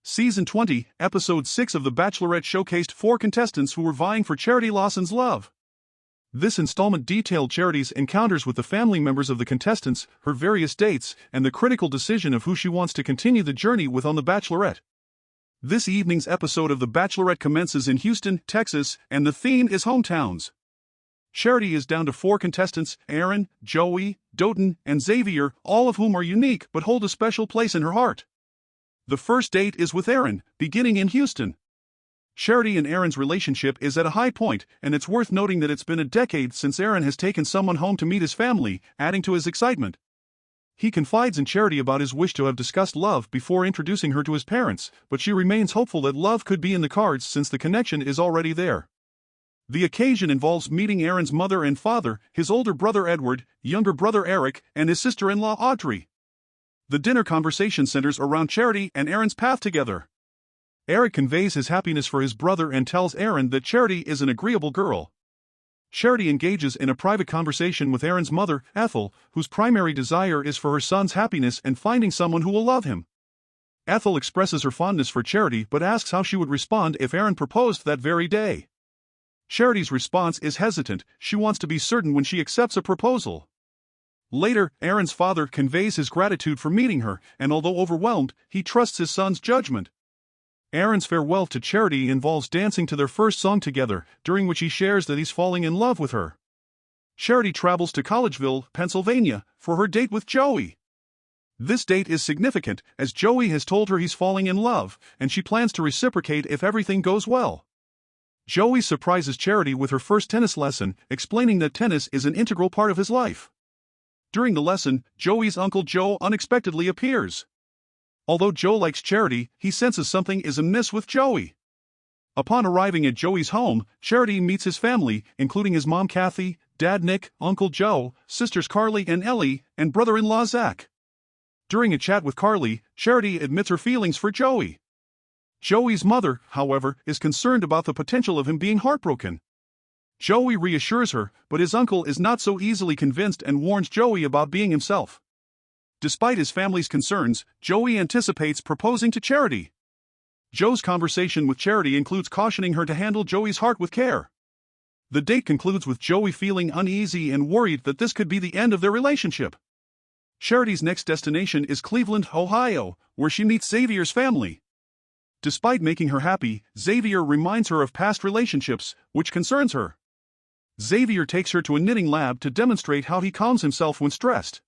Season 20, Episode 6 of The Bachelorette showcased 4 contestants who were vying for Charity Lawson's love. This installment detailed Charity's encounters with the family members of the contestants, her various dates, and the critical decision of who she wants to continue the journey with on The Bachelorette. This evening's episode of The Bachelorette commences in Houston, Texas, and the theme is hometowns. Charity is down to 4 contestants: Aaron, Joey, Doughton, and Xavier, all of whom are unique but hold a special place in her heart. The first date is with Aaron, beginning in Houston. Charity and Aaron's relationship is at a high point, and it's worth noting that it's been a decade since Aaron has taken someone home to meet his family, adding to his excitement. He confides in Charity about his wish to have discussed love before introducing her to his parents, but she remains hopeful that love could be in the cards since the connection is already there. The occasion involves meeting Aaron's mother and father, his older brother Edward, younger brother Eric, and his sister-in-law Audrey. The dinner conversation centers around Charity and Aaron's path together. Eric conveys his happiness for his brother and tells Aaron that Charity is an agreeable girl. Charity engages in a private conversation with Aaron's mother, Ethel, whose primary desire is for her son's happiness and finding someone who will love him. Ethel expresses her fondness for Charity but asks how she would respond if Aaron proposed that very day. Charity's response is hesitant; she wants to be certain when she accepts a proposal. Later, Aaron's father conveys his gratitude for meeting her, and although overwhelmed, he trusts his son's judgment. Aaron's farewell to Charity involves dancing to their first song together, during which he shares that he's falling in love with her. Charity travels to Collegeville, Pennsylvania, for her date with Joey. This date is significant, as Joey has told her he's falling in love, and she plans to reciprocate if everything goes well. Joey surprises Charity with her first tennis lesson, explaining that tennis is an integral part of his life. During the lesson, Joey's Uncle Joe unexpectedly appears. Although Joe likes Charity, he senses something is amiss with Joey. Upon arriving at Joey's home, Charity meets his family, including his mom Kathy, dad Nick, Uncle Joe, sisters Carly and Ellie, and brother-in-law Zach. During a chat with Carly, Charity admits her feelings for Joey. Joey's mother, however, is concerned about the potential of him being heartbroken. Joey reassures her, but his uncle is not so easily convinced and warns Joey about being himself. Despite his family's concerns, Joey anticipates proposing to Charity. Joe's conversation with Charity includes cautioning her to handle Joey's heart with care. The date concludes with Joey feeling uneasy and worried that this could be the end of their relationship. Charity's next destination is Cleveland, Ohio, where she meets Xavier's family. Despite making her happy, Xavier reminds her of past relationships, which concerns her. Xavier takes her to a knitting lab to demonstrate how he calms himself when stressed.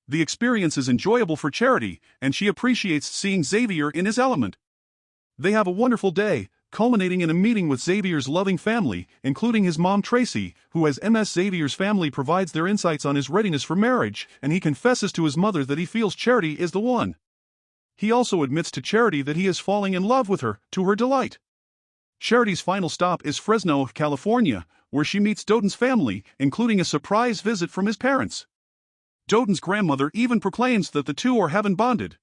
The experience is enjoyable for Charity, and she appreciates seeing Xavier in his element. They have a wonderful day, culminating in a meeting with Xavier's loving family, including his mom Tracy, who as MS Xavier's family provides their insights on his readiness for marriage, and he confesses to his mother that he feels Charity is the one. He also admits to Charity that he is falling in love with her, to her delight. Charity's final stop is Fresno, California, where she meets Doughton's family, including a surprise visit from his parents. Doughton's grandmother even proclaims that the two are heaven bonded.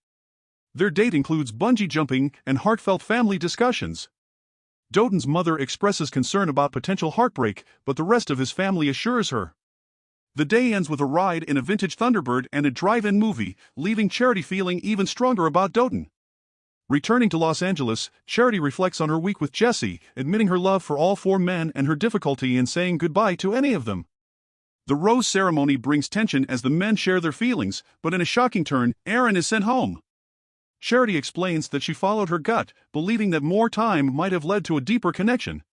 Their date includes bungee jumping and heartfelt family discussions. Doughton's mother expresses concern about potential heartbreak, but the rest of his family assures her. The day ends with a ride in a vintage Thunderbird and a drive-in movie, leaving Charity feeling even stronger about Doughton. Returning to Los Angeles, Charity reflects on her week with Jesse, admitting her love for all 4 men and her difficulty in saying goodbye to any of them. The rose ceremony brings tension as the men share their feelings, but in a shocking turn, Aaron is sent home. Charity explains that she followed her gut, believing that more time might have led to a deeper connection.